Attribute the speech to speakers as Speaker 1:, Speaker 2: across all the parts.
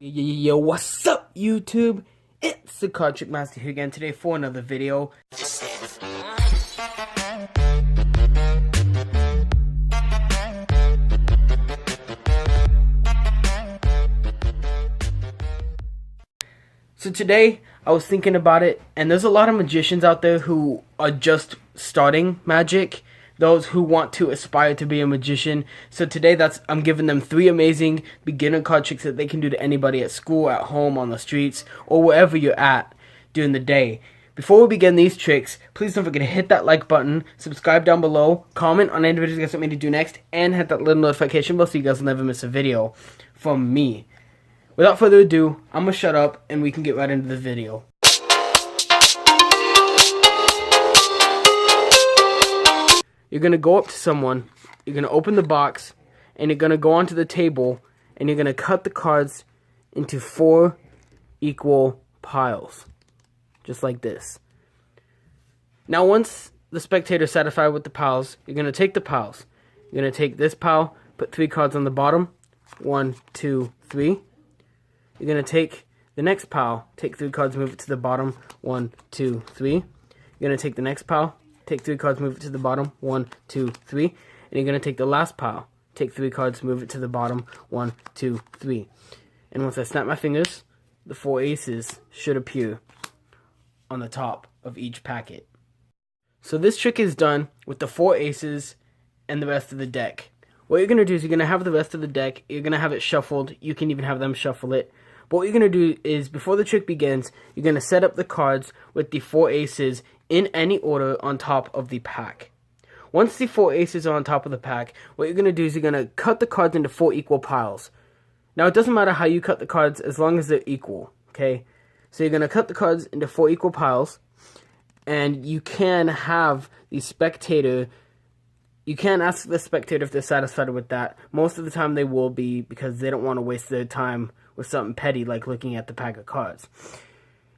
Speaker 1: Yo, what's up, YouTube? It's the CardMasterX here again today for another video. So today, I was thinking about it, and there's a lot of magicians out there who are just starting magic. Those who want to aspire to be a magician. So today I'm giving them 3 amazing beginner card tricks that they can do to anybody at school, at home, on the streets, or wherever you're at during the day. Before we begin these tricks, please don't forget to hit that like button, subscribe down below, comment on any videos you guys want me to do next, and hit that little notification bell so you guys will never miss a video from me. Without further ado, I'm gonna shut up and we can get right into the video. You're going to go up to someone, you're going to open the box, and you're going to go onto the table, and you're going to cut the cards into 4 equal piles. Just like this. Now once the spectator is satisfied with the piles, you're going to take the piles. You're going to take this pile, put 3 cards on the bottom. 1, 2, 3. You're going to take the next pile, take 3 cards, move it to the bottom. 1, 2, 3. You're going to take the next pile. Take 3 cards, move it to the bottom. 1, 2, 3. And you're going to take the last pile. Take 3 cards, move it to the bottom. 1, 2, 3. And once I snap my fingers, the 4 aces should appear on the top of each packet. So this trick is done with the 4 aces and the rest of the deck. What you're going to do is you're going to have the rest of the deck. You're going to have it shuffled. You can even have them shuffle it. But what you're going to do is, before the trick begins, you're going to set up the cards with the 4 aces in any order on top of the pack. Once the 4 aces are on top of the pack, what you're going to do is you're going to cut the cards into 4 equal piles. Now, it doesn't matter how you cut the cards as long as they're equal, okay? So you're going to cut the cards into 4 equal piles, and you can have the spectator... You can ask the spectator if they're satisfied with that. Most of the time they will be, because they don't want to waste their time with something petty like looking at the pack of cards.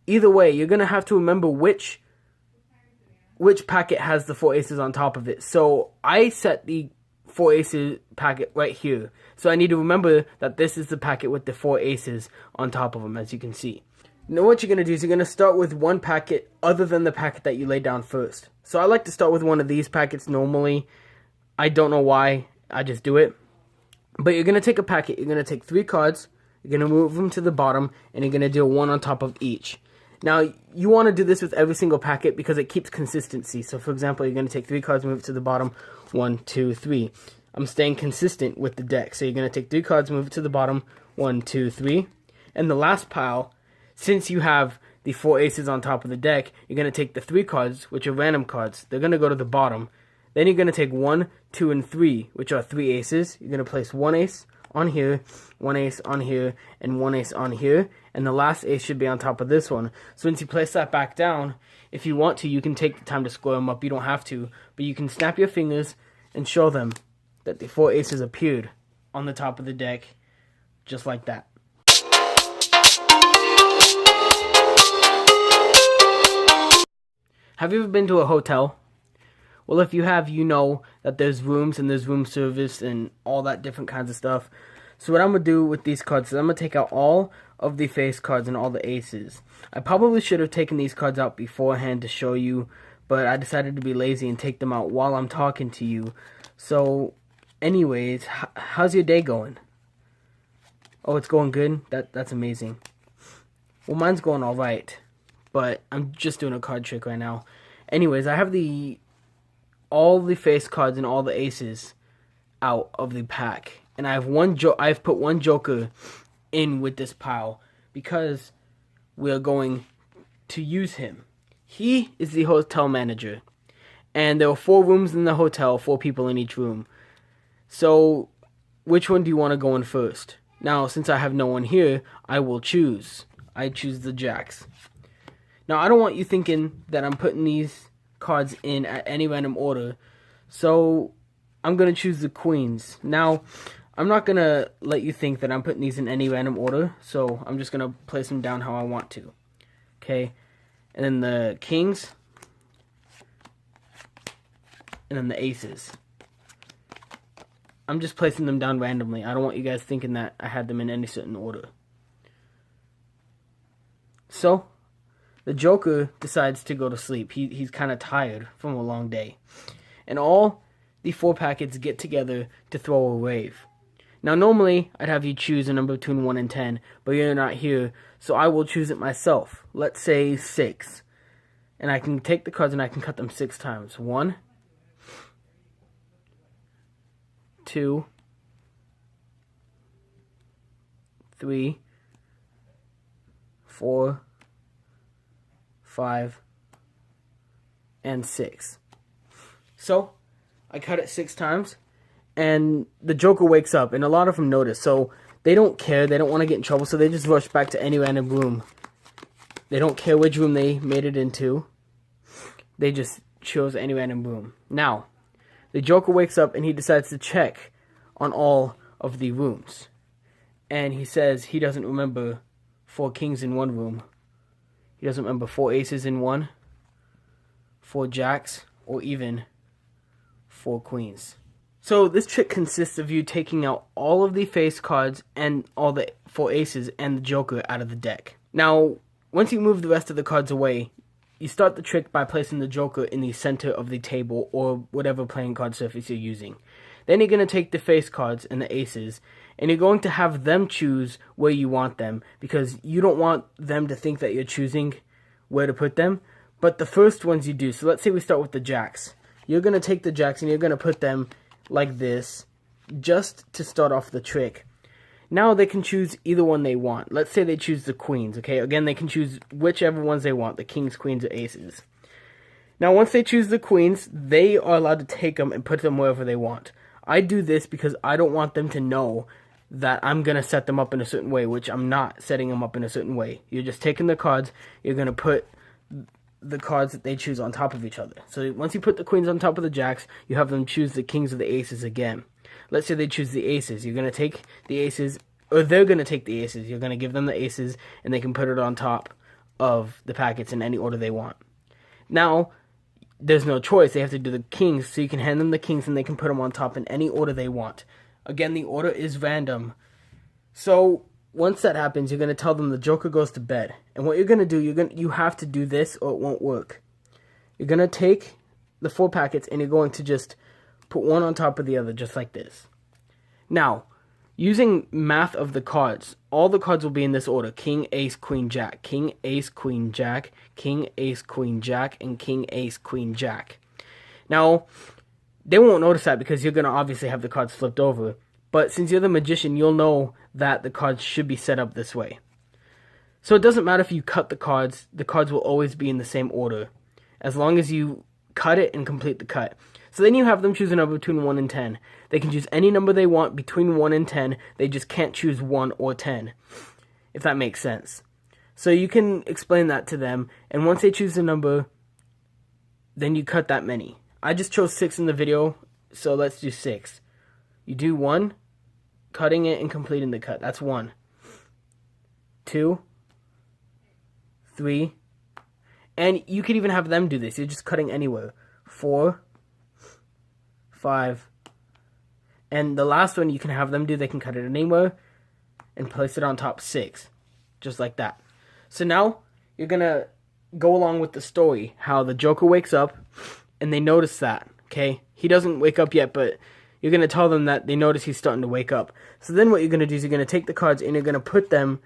Speaker 1: Either way, you're going to have to remember which packet has the 4 aces on top of it. So I set the 4 aces packet right here. So I need to remember that this is the packet with the 4 aces on top of them, as you can see. Now what you're going to do is you're going to start with one packet other than the packet that you laid down first. So I like to start with one of these packets normally. I don't know why, I just do it. But you're going to take a packet, you're going to take 3 cards, you're going to move them to the bottom, and you're going to deal 1 on top of each. Now, you want to do this with every single packet because it keeps consistency. So, for example, you're going to take 3 cards, move it to the bottom. 1, 2, 3. I'm staying consistent with the deck. So, you're going to take 3 cards, move it to the bottom. 1, 2, 3. And the last pile, since you have the 4 aces on top of the deck, you're going to take the 3 cards, which are random cards. They're going to go to the bottom. Then you're going to take 1, 2, and 3, which are 3 aces. You're going to place 1 ace on here, 1 ace on here, and 1 ace on here. And the last ace should be on top of this one. So once you place that back down, if you want to, you can take the time to square them up. You don't have to. But you can snap your fingers and show them that the 4 aces appeared on the top of the deck, just like that. Have you ever been to a hotel? Well, if you have, you know that there's rooms and there's room service and all that different kinds of stuff. So what I'm going to do with these cards is I'm going to take out all of the face cards and all the aces. I probably should have taken these cards out beforehand to show you, but I decided to be lazy and take them out while I'm talking to you. So, anyways, how's your day going? Oh, it's going good? That's amazing. Well, mine's going alright, but I'm just doing a card trick right now. Anyways, I have all the face cards and all the aces out of the pack, and I have I've put 1 joker in with this pile because we are going to use him. He is the hotel manager, and there are 4 rooms in the hotel, 4 people in each room. So which one do you want to go in first? Now, since I have no one here, I will choose. I choose the jacks. Now, I don't want you thinking that I'm putting these cards in at any random order, so I'm going to choose the queens. Now, I'm not going to let you think that I'm putting these in any random order, so I'm just going to place them down how I want to. Okay, and then the kings, and then the aces. I'm just placing them down randomly. I don't want you guys thinking that I had them in any certain order. So the Joker decides to go to sleep. He's kind of tired from a long day. And all the 4 packets get together to throw a rave. Now normally I'd have you choose a number between 1 and 10, but you're not here, so I will choose it myself. Let's say 6. And I can take the cards and I can cut them 6 times. 1, 2, 3, 4, 5, and 6. So I cut it 6 times, and the Joker wakes up, and a lot of them notice. So they don't care. They don't want to get in trouble, so they just rush back to any random room. They don't care which room they made it into. They just chose any random room. Now, the Joker wakes up, and he decides to check on all of the rooms. And he says he doesn't remember 4 kings in one room. He doesn't remember 4 aces in one, 4 jacks, or even 4 queens. So this trick consists of you taking out all of the face cards and all the 4 aces and the Joker out of the deck. Now, once you move the rest of the cards away, you start the trick by placing the Joker in the center of the table or whatever playing card surface you're using. Then you're going to take the face cards and the aces, and you're going to have them choose where you want them, because you don't want them to think that you're choosing where to put them. But the first ones you do, so let's say we start with the jacks. You're going to take the jacks and you're going to put them like this, just to start off the trick. Now they can choose either one they want. Let's say they choose the queens, okay? Again, they can choose whichever ones they want, the kings, queens, or aces. Now, once they choose the queens, they are allowed to take them and put them wherever they want. I do this because I don't want them to know that I'm going to set them up in a certain way, which I'm not setting them up in a certain way. You're just taking the cards, you're going to put the cards that they choose on top of each other. So once you put the queens on top of the jacks, you have them choose the kings or the aces again. Let's say they choose the aces. You're going to take the aces, or they're going to take the aces. You're going to give them the aces, and they can put it on top of the packets in any order they want. Now, there's no choice. They have to do the kings, so you can hand them the kings, and they can put them on top in any order they want. Again, the order is random. So once that happens, you're going to tell them the Joker goes to bed. And what you're going to do, you have to do this or it won't work. You're going to take the 4 packets and you're going to just put one on top of the other, just like this. Now, using math of the cards, all the cards will be in this order: king, ace, queen, jack, king, ace, queen, jack, king, ace, queen, jack, and king, ace, queen, jack. Now, they won't notice that because you're going to obviously have the cards flipped over. But since you're the magician, you'll know that the cards should be set up this way. So it doesn't matter if you cut the cards will always be in the same order, as long as you cut it and complete the cut. So then you have them choose a number between 1 and 10. They can choose any number they want between 1 and 10. They just can't choose 1 or 10, if that makes sense. So you can explain that to them, and once they choose a number, then you cut that many. I just chose 6 in the video, so let's do 6. You do 1, cutting it and completing the cut. That's 1. 2, 3, and you could even have them do this. You're just cutting anywhere. 4, 5, and the last one you can have them do. They can cut it anywhere and place it on top. 6, just like that. So now you're gonna go along with the story, how the Joker wakes up and they notice that, okay? He doesn't wake up yet, but you're going to tell them that they notice he's starting to wake up. So then what you're going to do is you're going to take the cards and you're going to put them,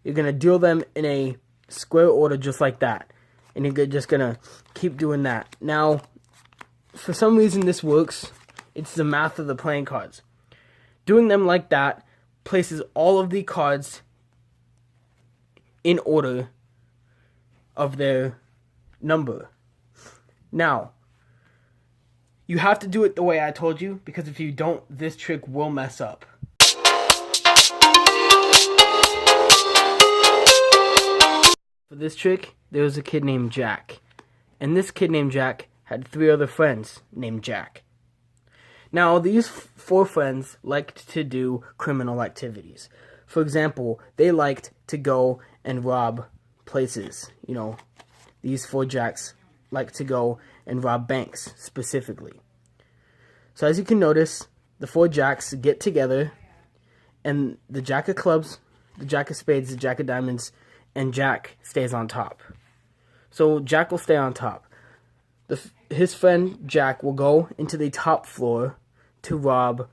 Speaker 1: you're going to deal them in a square order just like that. And you're just going to keep doing that. Now, for some reason this works. It's the math of the playing cards. Doing them like that places all of the cards in order of their number. Now, you have to do it the way I told you, because if you don't, this trick will mess up. For this trick, there was a kid named Jack. And this kid named Jack had 3 other friends named Jack. Now, these 4 friends liked to do criminal activities. For example, they liked to go and rob places. You know, these 4 Jacks like to go and rob banks, specifically. So as you can notice, the 4 jacks get together, and the jack of clubs, the jack of spades, the jack of diamonds, and Jack stays on top. So Jack will stay on top. His friend Jack will go into the top floor to rob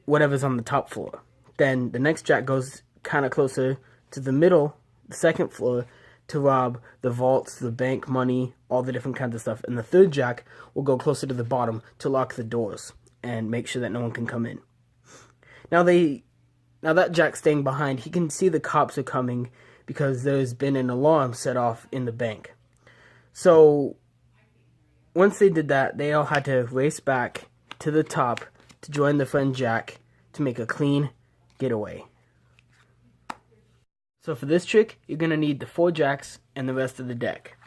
Speaker 1: whatever's on the top floor. Then the next Jack goes kind of closer to the middle, the second floor, to rob the vaults, the bank money, all the different kinds of stuff. And the third Jack will go closer to the bottom to lock the doors and make sure that no one can come in. Now that Jack's staying behind, he can see the cops are coming because there's been an alarm set off in the bank. So once they did that, they all had to race back to the top to join their friend Jack to make a clean getaway. So for this trick, you're going to need the 4 Jacks and the rest of the deck.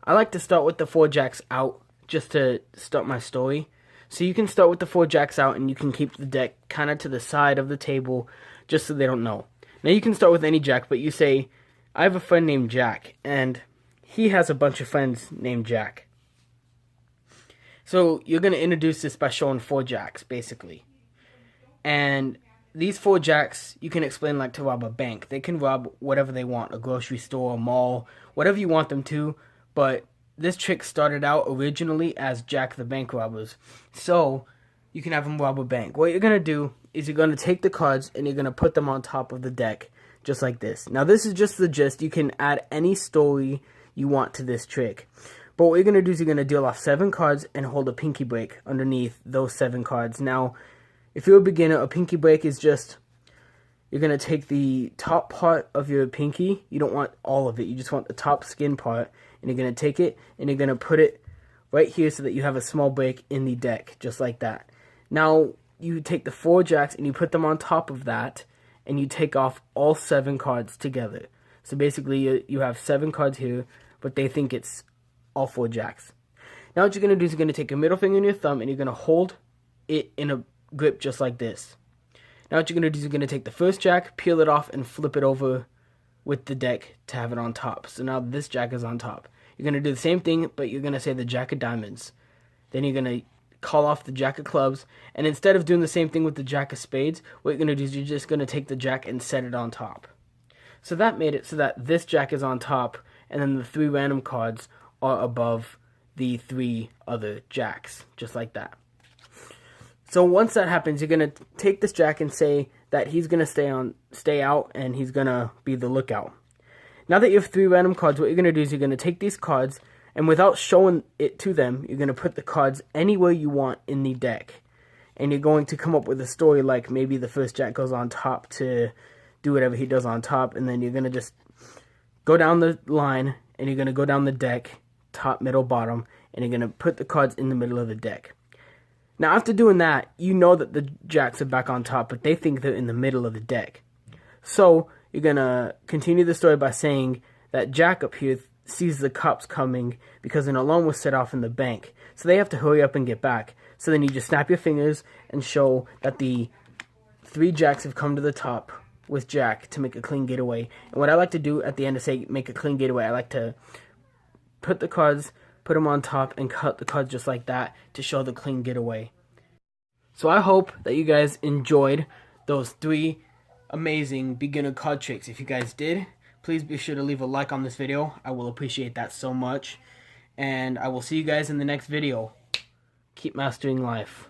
Speaker 1: I like to start with the 4 Jacks out just to start my story. So you can start with the 4 Jacks out and you can keep the deck kind of to the side of the table just so they don't know. Now you can start with any Jack, but you say, I have a friend named Jack and he has a bunch of friends named Jack. So you're going to introduce this by showing 4 Jacks basically. And these 4 Jacks, you can explain like to rob a bank. They can rob whatever they want, a grocery store, a mall, whatever you want them to. But this trick started out originally as Jack the Bank Robbers. So you can have them rob a bank. What you're going to do is you're going to take the cards and you're going to put them on top of the deck, just like this. Now this is just the gist. You can add any story you want to this trick. But what you're going to do is you're going to deal off 7 cards and hold a pinky break underneath those 7 cards. Now, if you're a beginner, a pinky break is just, you're going to take the top part of your pinky. You don't want all of it. You just want the top skin part. And you're going to take it and you're going to put it right here so that you have a small break in the deck, just like that. Now, you take the 4 Jacks and you put them on top of that. And you take off all 7 cards together. So basically, you have 7 cards here, but they think it's all 4 Jacks. Now what you're going to do is you're going to take your middle finger and your thumb and you're going to hold it in a grip just like this. Now what you're going to do is you're going to take the first Jack, peel it off, and flip it over with the deck to have it on top. So now this Jack is on top. You're going to do the same thing, but you're going to say the Jack of Diamonds. Then you're going to call off the Jack of Clubs, and instead of doing the same thing with the Jack of Spades, what you're going to do is you're just going to take the Jack and set it on top. So that made it so that this Jack is on top, and then the 3 random cards are above the 3 other Jacks, just like that. So once that happens, you're going to take this Jack and say that he's going to stay out, and he's going to be the lookout. Now that you have 3 random cards, what you're going to do is you're going to take these cards, and without showing it to them, you're going to put the cards anywhere you want in the deck. And you're going to come up with a story like maybe the first Jack goes on top to do whatever he does on top, and then you're going to just go down the line, and you're going to go down the deck, top, middle, bottom, and you're going to put the cards in the middle of the deck. Now, after doing that, you know that the Jacks are back on top, but they think they're in the middle of the deck. So, you're going to continue the story by saying that Jack up here sees the cops coming because an alarm was set off in the bank. So they have to hurry up and get back. So then you just snap your fingers and show that the 3 Jacks have come to the top with Jack to make a clean getaway. And what I like to do at the end to say make a clean getaway, I like to put the cards, put them on top, and cut the cards just like that to show the clean getaway. So I hope that you guys enjoyed those 3 amazing beginner card tricks. If you guys did, please be sure to leave a like on this video. I will appreciate that so much. And I will see you guys in the next video. Keep mastering life.